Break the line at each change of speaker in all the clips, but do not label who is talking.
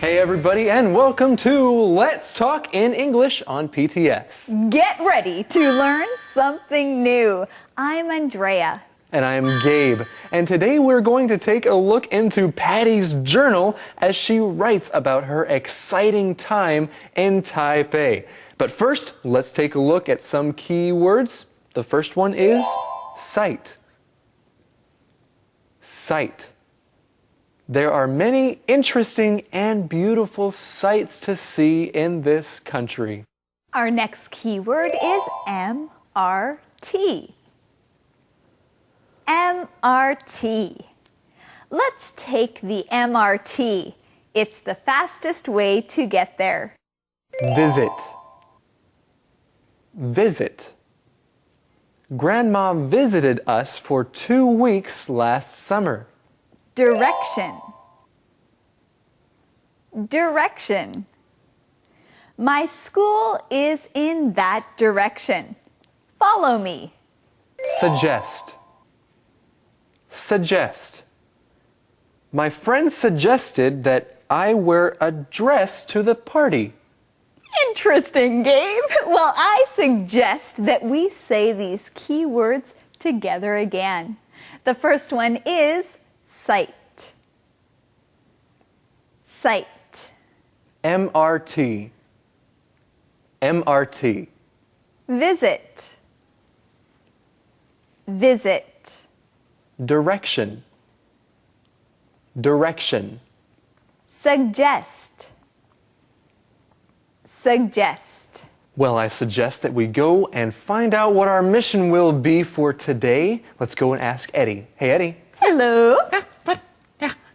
Hey everybody, and welcome to Let's Talk in English on PTS.
Get ready to learn something new. I'm Andrea.
And I'm Gabe. And today we're going to take a look into Patty's journal as she writes about her exciting time in Taipei. But first, let's take a look at some key words. The first one is sight. Sight. There are many interesting and beautiful sights to see in this country.
Our next keyword is MRT. MRT. Let's take the MRT. It's the fastest way to get there.
Visit. Visit. Grandma visited us for 2 weeks last summer.
Direction. Direction. My school is in that direction. Follow me.
Suggest. Suggest. My friend suggested that I wear a dress to the party.
Interesting, Gabe. Well, I suggest that we say these key words together again. The first one is sight. Sight.
MRT. MRT.
Visit. Visit.
Direction. Direction.
Suggest. Suggest.
Well, I suggest that we go and find out what our mission will be for today. Let's go and ask Eddie. Hey, Eddie.
Hello.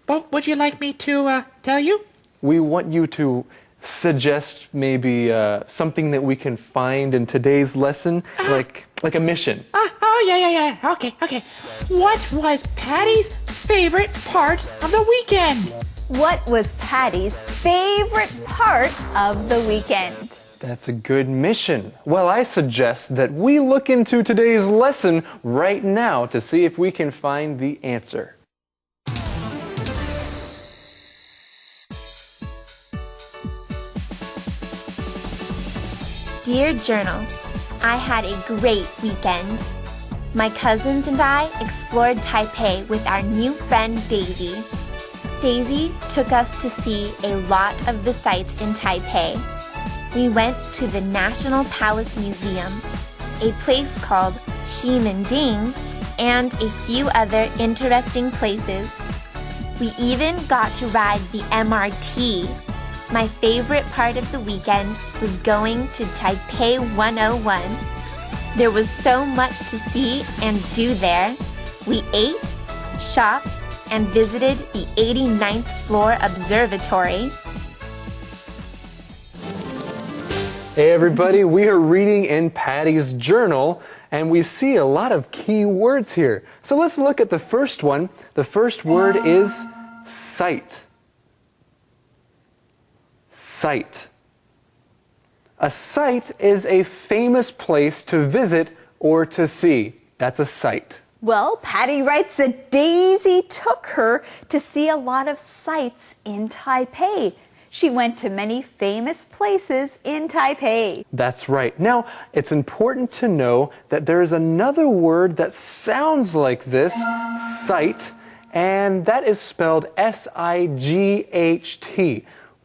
What would you like me to tell you?
We want you to suggest maybe something that we can find in today's lesson, like a mission.
Yeah. Okay. What was Patty's favorite part of the weekend?
What was Patty's favorite part of the weekend?
That's a good mission. Well, I suggest that we look into today's lesson right now to see if we can find the answer.
Dear Journal, I had a great weekend. My cousins and I explored Taipei with our new friend Daisy. Daisy took us to see a lot of the sights in Taipei. We went to the National Palace Museum, a place called Ximending, and a few other interesting places. We even got to ride the MRT. My favorite part of the weekend was going to Taipei 101. There was so much to see and do there. We ate, shopped, and visited the 89th floor observatory.
Hey everybody, we are reading in Patty's journal and we see a lot of key words here. So let's look at the first one. The first word is sight. Sight. A site is a famous place to visit or to see. That's a site.
Well, Patty writes that Daisy took her to see a lot of sights in Taipei. She went to many famous places in Taipei.
That's right. Now, it's important to know that there is another word that sounds like this, sight, and that is spelled S-I-G-H-T.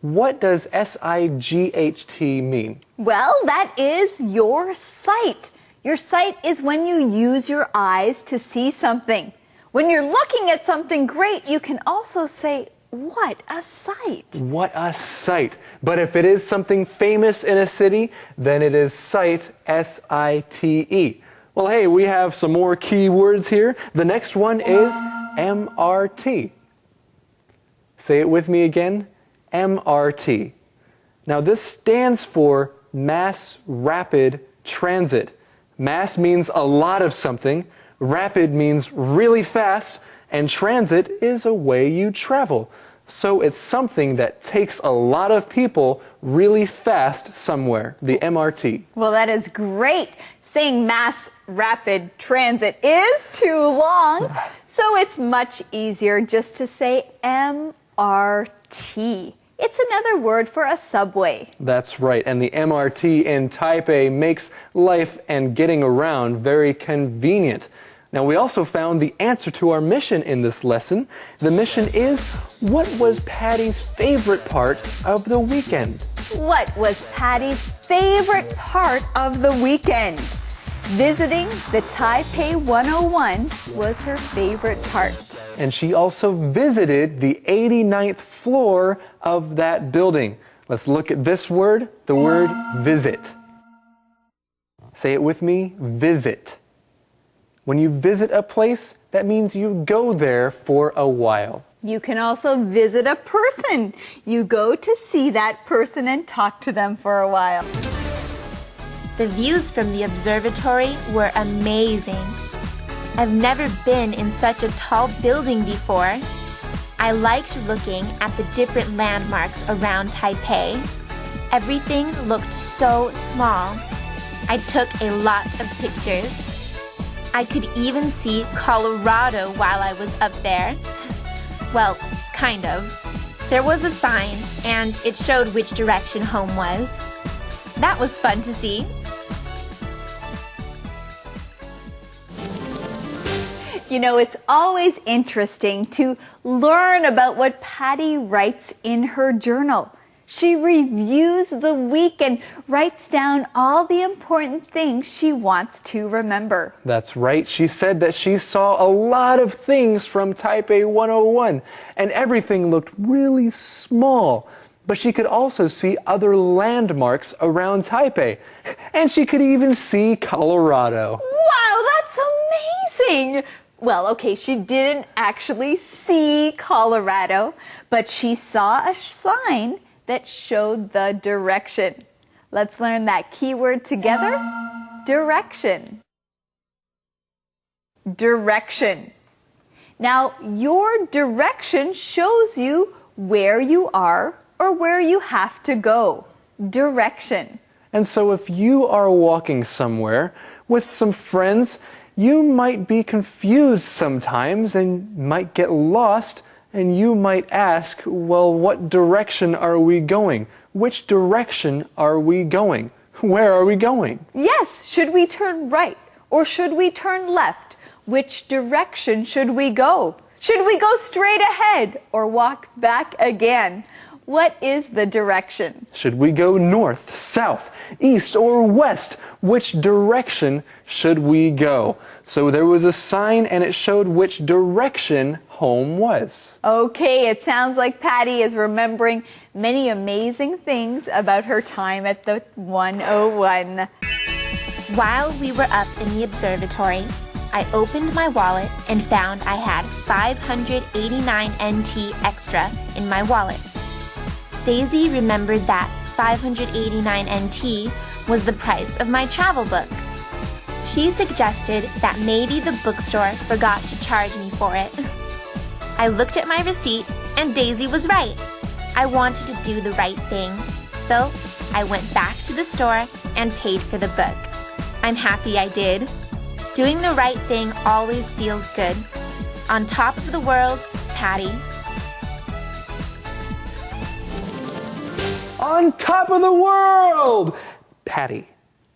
What does S-I-G-H-T mean?
Well, that is your sight. Your sight is when you use your eyes to see something. When you're looking at something great, you can also say, what a sight.
What a sight. But if it is something famous in a city, then it is sight, S-I-T-E. Well, hey, we have some more key words here. The next one is MRT. Say it with me again. MRT. Now this stands for Mass Rapid Transit. Mass means a lot of something, rapid means really fast, and transit is a way you travel. So it's something that takes a lot of people really fast somewhere, the MRT.
Well, that is great. Saying mass rapid transit is too long, so it's much easier just to say MRT. It's another word for a subway.
That's right, and the MRT in Taipei makes life and getting around very convenient. Now, we also found the answer to our mission in this lesson. The mission is, what was Patty's favorite part of the weekend?
What was Patty's favorite part of the weekend? Visiting the Taipei 101 was her favorite part.
And she also visited the 89th floor of that building. Let's look at this word, the word visit. Say it with me, visit. When you visit a place, that means you go there for a while.
You can also visit a person. You go to see that person and talk to them for a while.
The views from the observatory were amazing. I've never been in such a tall building before. I liked looking at the different landmarks around Taipei. Everything looked so small. I took a lot of pictures. I could even see Colorado while I was up there. Well, kind of. There was a sign, and it showed which direction home was. That was fun to see.
You know, it's always interesting to learn about what Patty writes in her journal. She reviews the week and writes down all the important things she wants to remember.
That's right. She said that she saw a lot of things from Taipei 101, and everything looked really small. But she could also see other landmarks around Taipei, and she could even see Colorado.
Wow, that's amazing! Well, okay, she didn't actually see Colorado, but she saw a sign that showed the direction. Let's learn that keyword together. Direction. Direction. Now, your direction shows you where you are or where you have to go. Direction.
And so if you are walking somewhere with some friends, you might be confused sometimes and might get lost, and you might ask, well, what direction are we going? Which direction are we going? Where are we going?
Yes, should we turn right or should we turn left? Which direction should we go? Should we go straight ahead or walk back again? What is the direction?
Should we go north, south, east, or west? Which direction should we go? So there was a sign and it showed which direction home was.
Okay, it sounds like Patty is remembering many amazing things about her time at the 101.
While we were up in the observatory, I opened my wallet and found I had 589 NT extra in my wallet. Daisy remembered that 589 NT was the price of my travel book. She suggested that maybe the bookstore forgot to charge me for it. I looked at my receipt and Daisy was right. I wanted to do the right thing, so I went back to the store and paid for the book. I'm happy I did. Doing the right thing always feels good. On top of the world, Patty.
On top of the world! Patty.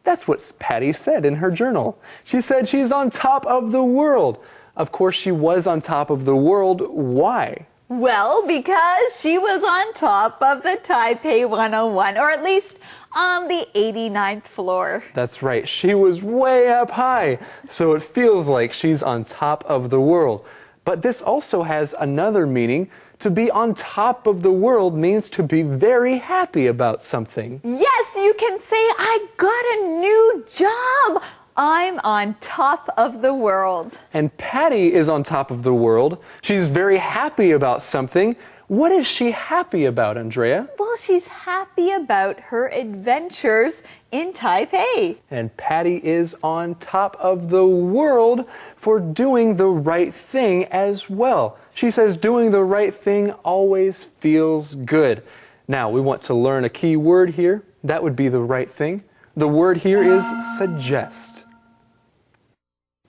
That's what Patty said in her journal. She said she's on top of the world. Of course, she was on top of the world. Why?
Well, because she was on top of the Taipei 101, or at least on the 89th floor.
That's right. She was way up high, so it feels like she's on top of the world. But this also has another meaning. To be on top of the world means to be very happy about something.
Yes, you can say, I got a new job. I'm on top of the world.
And Patty is on top of the world. She's very happy about something. What is she happy about, Andrea?
Well, she's happy about her adventures in Taipei.
And Patty is on top of the world for doing the right thing as well. She says doing the right thing always feels good. Now, we want to learn a key word here. That would be the right thing. The word here is suggest.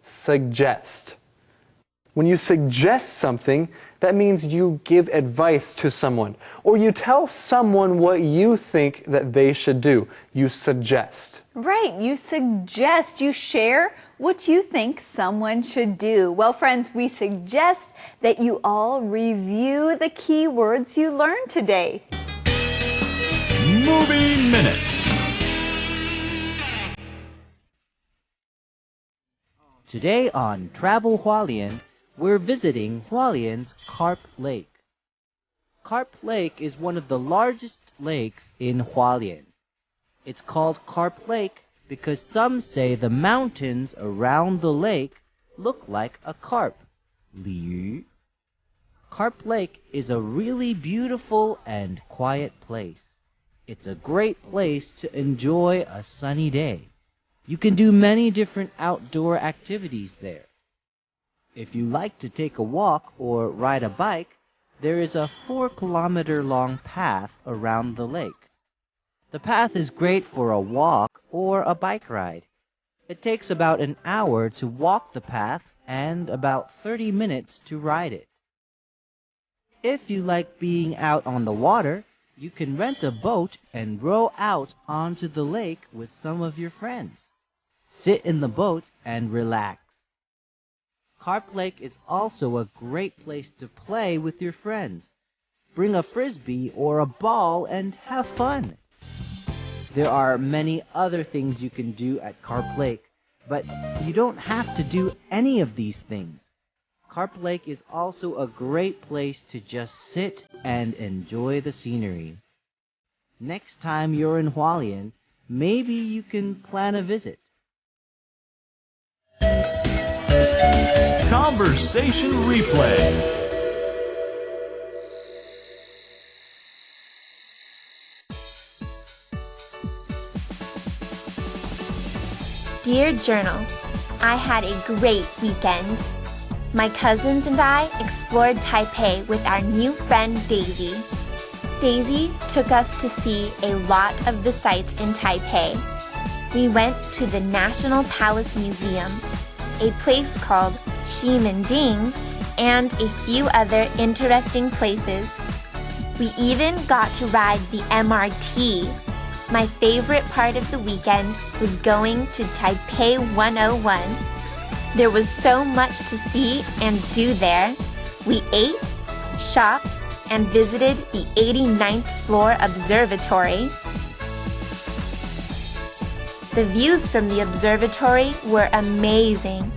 Suggest. When you suggest something, that means you give advice to someone, or you tell someone what you think that they should do. You suggest.
Right, you suggest, you share what you think someone should do. Well, friends, we suggest that you all review the key words you learned today.
Movie Minute.
Today on Travel Hualien, we're visiting Hualien's Carp Lake. Carp Lake is one of the largest lakes in Hualien. It's called Carp Lake because some say the mountains around the lake look like a carp. Liu. Carp Lake is a really beautiful and quiet place. It's a great place to enjoy a sunny day. You can do many different outdoor activities there. If you like to take a walk or ride a bike, there is a 4-kilometer-long path around the lake. The path is great for a walk or a bike ride. It takes about an hour to walk the path and about 30 minutes to ride it. If you like being out on the water, you can rent a boat and row out onto the lake with some of your friends. Sit in the boat and relax. Carp Lake is also a great place to play with your friends. Bring a frisbee or a ball and have fun. There are many other things you can do at Carp Lake, but you don't have to do any of these things. Carp Lake is also a great place to just sit and enjoy the scenery. Next time you're in Hualien, maybe you can plan a visit.
Conversation replay.
Dear Journal, I had a great weekend. My cousins and I explored Taipei with our new friend Daisy. Daisy took us to see a lot of the sights in Taipei. We went to the National Palace Museum, a place called Ximending, and a few other interesting places. We even got to ride the MRT. My favorite part of the weekend was going to Taipei 101. There was so much to see and do there. We ate, shopped, and visited the 89th floor observatory. The views from the observatory were amazing.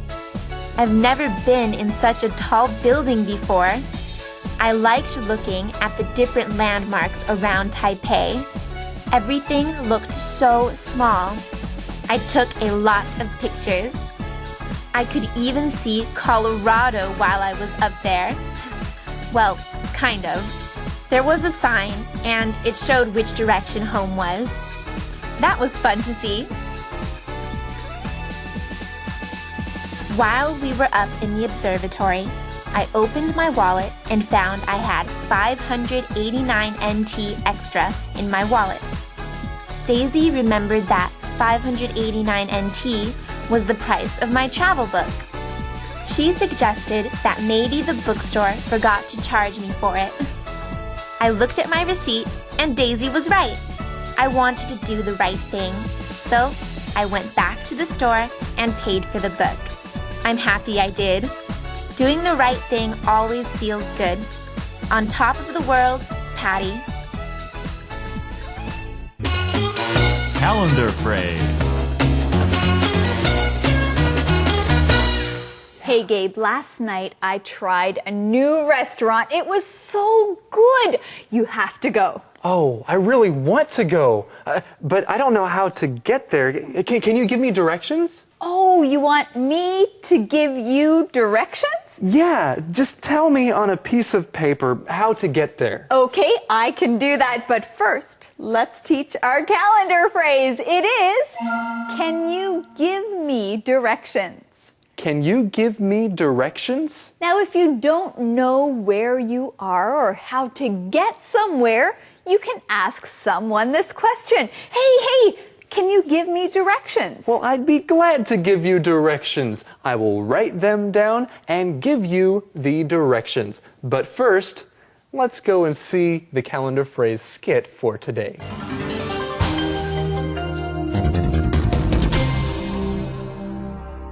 I've never been in such a tall building before. I liked looking at the different landmarks around Taipei. Everything looked so small. I took a lot of pictures. I could even see Colorado while I was up there. Well, kind of. There was a sign, and it showed which direction home was. That was fun to see. While we were up in the observatory, I opened my wallet and found I had 589 NT extra in my wallet. Daisy remembered that 589 NT was the price of my travel book. She suggested that maybe the bookstore forgot to charge me for it. I looked at my receipt and Daisy was right. I wanted to do the right thing, so I went back to the store and paid for the book. I'm happy I did. Doing the right thing always feels good. On top of the world, Patty.
Calendar phrase.
Hey Gabe, last night I tried a new restaurant. It was so good. You have to go.
Oh, I really want to go, but I don't know how to get there. Can you give me directions?
Oh, you want me to give you directions?
Yeah, just tell me on a piece of paper how to get there.
Okay, I can do that, but first, let's teach our calendar phrase. It is, can you give me directions?
Can you give me directions?
Now, if you don't know where you are or how to get somewhere, you can ask someone this question. Hey, can you give me directions?
Well, I'd be glad to give you directions. I will write them down and give you the directions. But first, let's go and see the calendar phrase skit for today.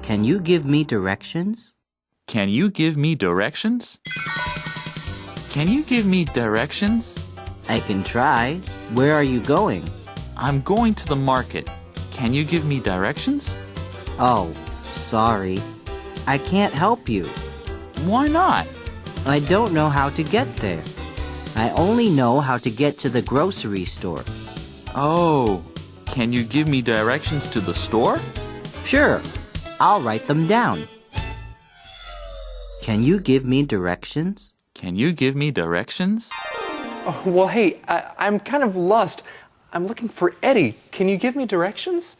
Can you give me directions?
Can you give me directions? Can you give me directions?
I can try. Where are you going?
I'm going to the market. Can you give me directions?
Oh, sorry. I can't help you.
Why not?
I don't know how to get there. I only know how to get to the grocery store.
Oh, can you give me directions to the store?
Sure, I'll write them down. Can you give me directions?
Can you give me directions?
Oh, well, hey, I'm kind of lost. I'm looking for Eddie. Can you give me directions?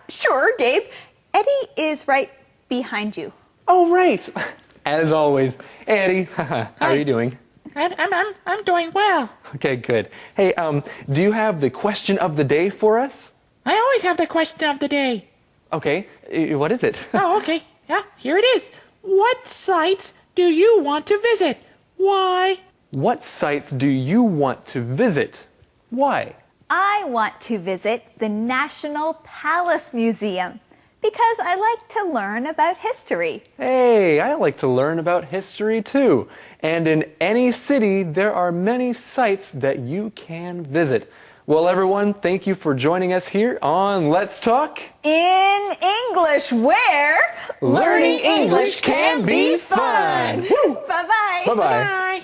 Sure, Gabe. Eddie is right behind you.
Oh, right. As always. Hey, Eddie. How are you doing?
I'm doing well.
Okay, good. Hey, do you have the question of the day for us?
I always have the question of the day.
Okay, what is it?
Oh, okay. Yeah, here it is. What sites do you want to visit? Why?
What sites do you want to visit? Why?
I want to visit the National Palace Museum because I like to learn about history.
Hey, I like to learn about history too. And in any city, there are many sites that you can visit. Well, everyone, thank you for joining us here on Let's Talk
In English, where
Learning English can be fun.
Bye-bye.
Bye-bye.
Bye.